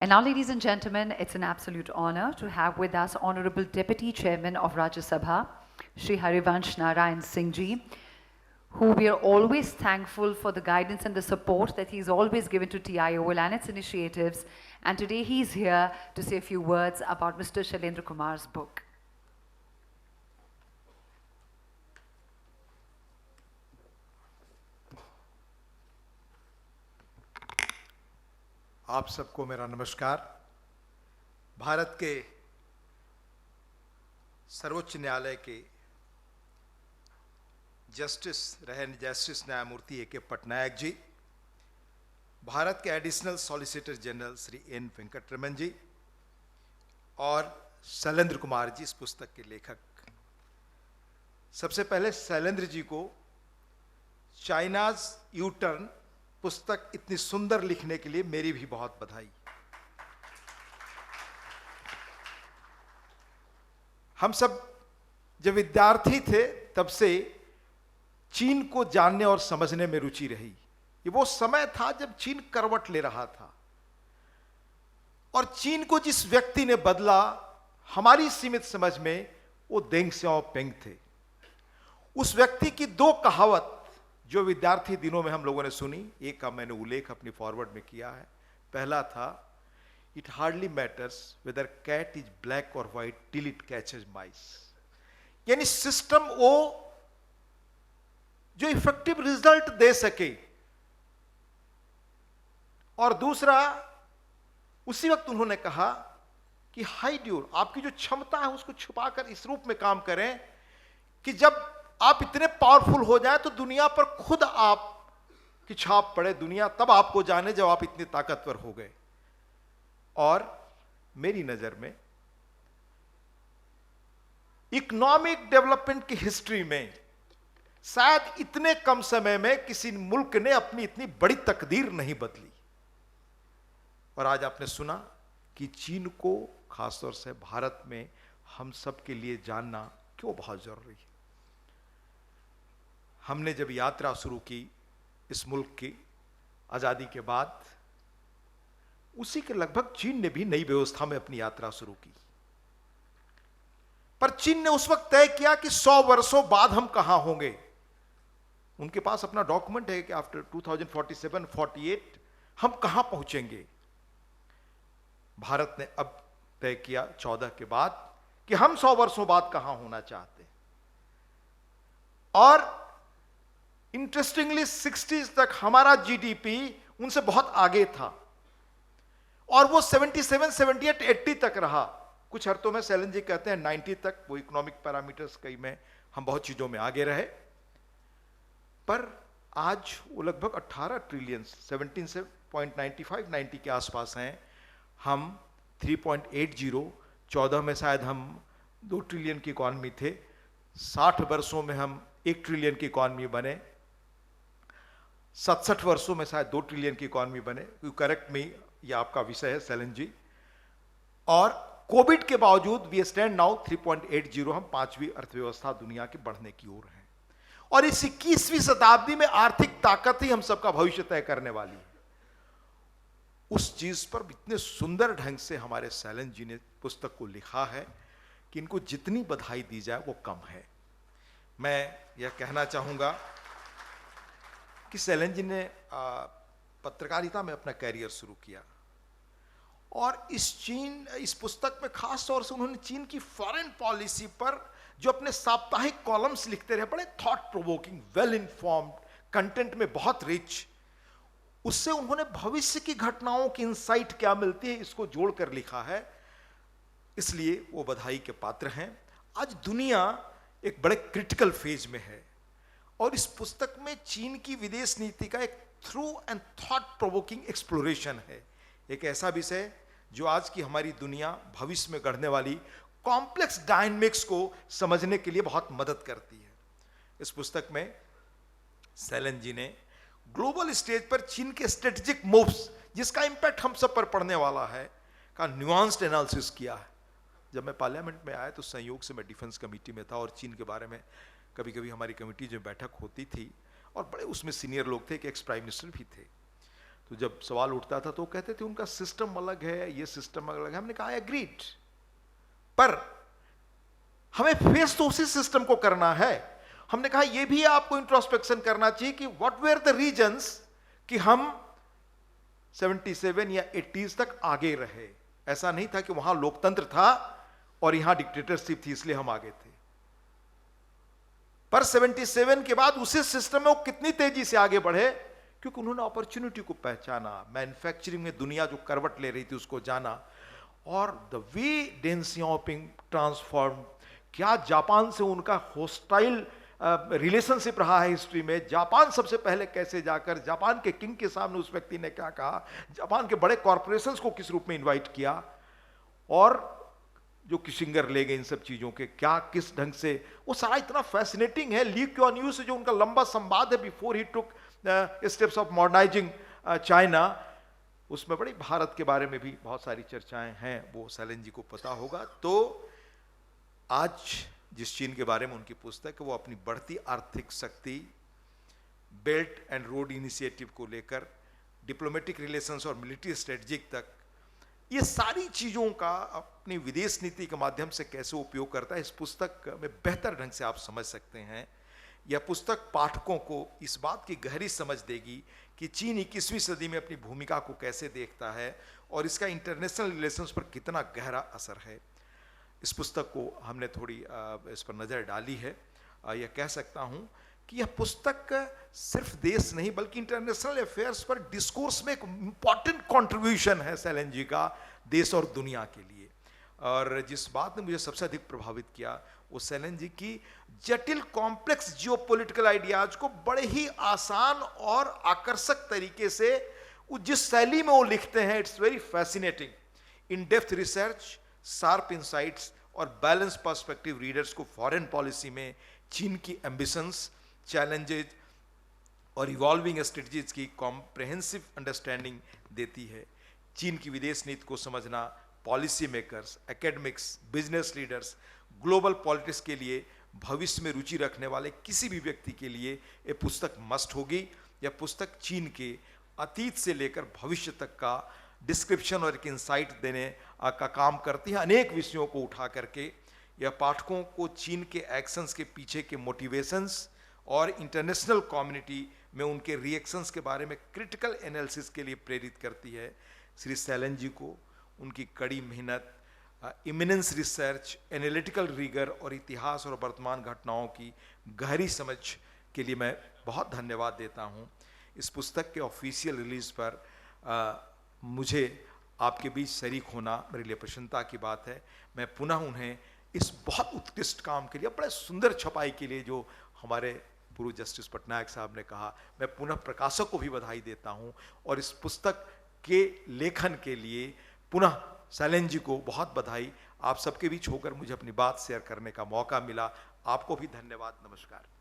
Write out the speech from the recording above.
And now, ladies and gentlemen, it's an absolute honor to have with us Honorable Deputy Chairman of Rajya Sabha, Shri Harivansh Narayan Singh Ji, who we are always thankful for the guidance and the support that he's always given to TIOL and its initiatives. And today he's here to say a few words about Mr. Shailendra Kumar's book. आप सबको मेरा नमस्कार। भारत के सर्वोच्च न्यायालय के justice न्यायमूर्ति A K. Patnaik ji, Bharat के additional solicitor general Shri N Venkataraman ji और शैलेंद्र कुमार जी, इस पुस्तक के लेखक। सबसे पहले शैलेंद्र जी को चाइनाज यू टर्न पुस्तक इतनी सुंदर लिखने के लिए मेरी भी बहुत बधाई। हम सब जब विद्यार्थी थे तब से चीन को जानने और समझने में रुचि रही। ये वो समय था जब चीन करवट ले रहा था और चीन को जिस व्यक्ति ने बदला हमारी सीमित समझ में, वो देंग सियाओपिंग थे। उस व्यक्ति की दो कहावत जो विद्यार्थी दिनों में हम लोगों ने सुनी, एक का मैंने उल्लेख अपनी फॉरवर्ड में किया है। पहला था, it hardly matters whether cat is black और white till it catches mice. यानी सिस्टम वो जो इफेक्टिव रिजल्ट दे सके। और दूसरा, उसी वक्त उन्होंने कहा कि हाइड योर, आपकी जो क्षमता है उसको छुपाकर इस रूप में काम करें कि जब आप इतने पावरफुल हो जाए तो दुनिया पर खुद आप की छाप पड़े, दुनिया तब आपको जाने जब आप इतने ताकतवर हो गए। और मेरी नजर में इकोनॉमिक डेवलपमेंट की हिस्ट्री में शायद इतने कम समय में किसी मुल्क ने अपनी इतनी बड़ी तकदीर नहीं बदली। और आज आपने सुना कि चीन को, खासतौर से भारत में, हम सब के लिए जानना क्यों बहुत जरूरी है। हमने जब यात्रा शुरू की इस मुल्क की आजादी के बाद, उसी के लगभग चीन ने भी नई व्यवस्था में अपनी यात्रा शुरू की। पर चीन ने उस वक्त तय किया कि 100 वर्षों बाद हम कहां होंगे। उनके पास अपना डॉक्यूमेंट है कि आफ्टर 2047-48 हम कहां पहुंचेंगे। भारत ने अब तय किया 14 के बाद कि हम 100 वर्षों बाद कहां होना चाहते हैं। और इंटरेस्टिंगली 60s तक हमारा जीडीपी उनसे बहुत आगे था और वो 77, 78, 80 तक रहा। कुछ अर्थों में शैलेंद्र जी कहते हैं 90 तक, वो इकोनॉमिक पैरामीटर्स कई में हम बहुत चीजों में आगे रहे। पर आज वो लगभग 18 ट्रिलियन, 17 से 0.95, 90 के आसपास हैं। हम 3.80, 14 में शायद हम 2 ट्रिलियन की इकॉनमी थे। 60 वर्षों में हम 1 ट्रिलियन की इकॉनमी बने। 67 वर्षों में शायद 2 ट्रिलियन की इकॉनमी बने। यू करेक्ट मी, ये आपका विषय है शैलेंद्र जी। और कोविड के बावजूद वी स्टैंड नाउ 3.80, हम 5वीं अर्थव्यवस्था दुनिया के बढ़ने की ओर हैं। और इस 21वीं शताब्दी में आर्थिक ताकत ही हम सबका भविष्य तय करने वाली है। उस चीज पर इतने सुंदर ढंग से हमारे शैलेंद्र जी ने पुस्तक को लिखा है कि इनको जितनी बधाई दी जाए वो कम है। मैं यह कहना चाहूंगा कि शैलेंद्र जी ने पत्रकारिता में अपना कैरियर शुरू किया और इस पुस्तक में खास तौर से उन्होंने चीन की फॉरेन पॉलिसी पर जो अपने साप्ताहिक कॉलम्स लिखते रहे, बड़े thought provoking, well informed, content में बहुत रिच, उससे उन्होंने भविष्य की घटनाओं की इंसाइट क्या मिलती है इसको जोड़कर लिखा है। इसलिए वो बधाई के पात्र हैं। आज दुनिया एक बड़े क्रिटिकल फेज में है और इस पुस्तक में चीन की विदेश नीति का एक through and thought provoking exploration है। एक ऐसा विषय जो आज की हमारी दुनिया, भविष्य में गढ़ने वाली कॉम्प्लेक्स डायनेमिक्स को समझने के लिए बहुत मदद करती है। इस पुस्तक में शैलेंद्र जी ने ग्लोबल स्टेज पर चीन के स्ट्रेटेजिक मूव्स, जिसका इंपैक्ट हम सब पर पड़ने वाला है, का न्यूआंस्ड एनालिसिस किया है। जब मैं पार्लियामेंट में आया तो संयोग से मैं डिफेंस कमेटी में था और चीन के बारे में कभी कभी हमारी कमेटी जो बैठक होती थी और बड़े उसमें सीनियर लोग थे कि एक्स प्राइम मिनिस्टर भी थे। तो जब सवाल उठता था तो वो कहते थे उनका सिस्टम अलग है, ये सिस्टम अलग है। हमने कहा एग्रीड, पर हमें फेस तो उसी सिस्टम को करना है। हमने कहा यह भी आपको इंट्रोस्पेक्शन करना चाहिए कि व्हाट वेयर द रीजंस कि हम 77 या 80s तक आगे रहे। ऐसा नहीं था कि वहां लोकतंत्र था और यहां डिक्टेटरशिप थी इसलिए हम आगे थे, पर 77 के बाद उसी सिस्टम में वो कितनी तेजी से आगे बढ़े, क्योंकि उन्होंने अपॉर्चुनिटी को पहचाना, मैन्युफैक्चरिंग में दुनिया जो करवट ले रही थी उसको जाना, और द वे डेन सियाओपिंग ट्रांसफॉर्म, क्या जापान से उनका होस्टाइल रिलेशनशिप रहा है हिस्ट्री में। जापान सबसे पहले कैसे जाकर जापान के किंग के सामने उस व्यक्ति ने क्या कहा, जापान के बड़े कॉरपोरेशंस को किस रूप में इनवाइट किया, और जो किशिंगर ले गए इन सब चीजों के क्या किस ढंग से, वो सारा इतना फैसिनेटिंग है। ली क्वान यू से जो उनका लंबा संवाद है before he took steps of modernising China, उसमें बड़ी भारत के बारे में भी बहुत सारी चर्चाएं हैं, वो सैलन जी को पता होगा। तो आज जिस चीन के बारे में उनकी पुस्तक है वो अपनी बढ़ती आर्थिक शक्ति, बेल्ट एंड रोड इनिशिएटिव को लेकर डिप्लोमेटिक रिलेशंस और मिलिट्री स्ट्रेटजिक तक, ये सारी चीजों का अपनी विदेश नीति के माध्यम से कैसे उपयोग करता है, इस पुस्तक में बेहतर ढंग से आप समझ सकते हैं। यह पुस्तक पाठकों को इस बात की गहरी समझ देगी कि चीन 21वीं सदी में अपनी भूमिका को कैसे देखता है और इसका इंटरनेशनल रिलेशंस पर कितना गहरा असर है। इस पुस्तक को हमने थोड़ी इस पर नज़र डाली है। यह कह सकता हूँ कि यह पुस्तक सिर्फ देश नहीं बल्कि इंटरनेशनल अफेयर्स पर डिस्कोर्स में एक इम्पॉर्टेंट कंट्रीब्यूशन है सैलन जी का देश और दुनिया के लिए। और जिस बात ने मुझे सबसे अधिक प्रभावित किया वो सैलन जी की जटिल कॉम्प्लेक्स जियोपॉलिटिकल आइडियाज को बड़े ही आसान और आकर्षक तरीके से जिस शैली में वो लिखते हैं, it's very fascinating. In depth research, sharp insights और बैलेंस पर्सपेक्टिव रीडर्स को फॉरेन पॉलिसी में चीन की एम्बिशंस, चैलेंजेज और इवॉल्विंग स्ट्रेटजीज की कॉम्प्रहेंसिव अंडरस्टैंडिंग देती है। चीन की विदेश नीति को समझना policy makers, academics, business leaders, global politics के लिए भविष्य में रुचि रखने वाले किसी भी व्यक्ति के लिए ये पुस्तक मस्ट होगी। यह पुस्तक चीन के अतीत से लेकर भविष्य तक का डिस्क्रिप्शन और एक इंसाइट देने का काम करती है, अनेक विषयों को उठा करके। यह पाठकों को चीन के एक्शंस के पीछे के मोटिवेशंस और इंटरनेशनल कम्युनिटी में उनके रिएक्शंस के बारे में क्रिटिकल एनालिसिस के लिए प्रेरित करती है। श्री सैलन जी को उनकी कड़ी मेहनत, इमिनेंस रिसर्च, एनालिटिकल रीगर और इतिहास और वर्तमान घटनाओं की गहरी समझ के लिए मैं बहुत धन्यवाद देता हूँ। इस पुस्तक के ऑफिशियल रिलीज पर मुझे आपके बीच शरीक होना मेरे लिए प्रसन्नता की बात है। मैं पुनः उन्हें इस बहुत उत्कृष्ट काम के लिए, बड़े सुंदर छपाई के लिए जो हमारे पूर्व जस्टिस पटनायक साहब ने कहा, मैं पुनः प्रकाशक को भी बधाई देता हूं और इस पुस्तक के लेखन के लिए पुनः सैलन जी को बहुत बधाई। आप सबके बीच होकर मुझे अपनी बात शेयर करने का मौका मिला, आपको भी धन्यवाद। नमस्कार।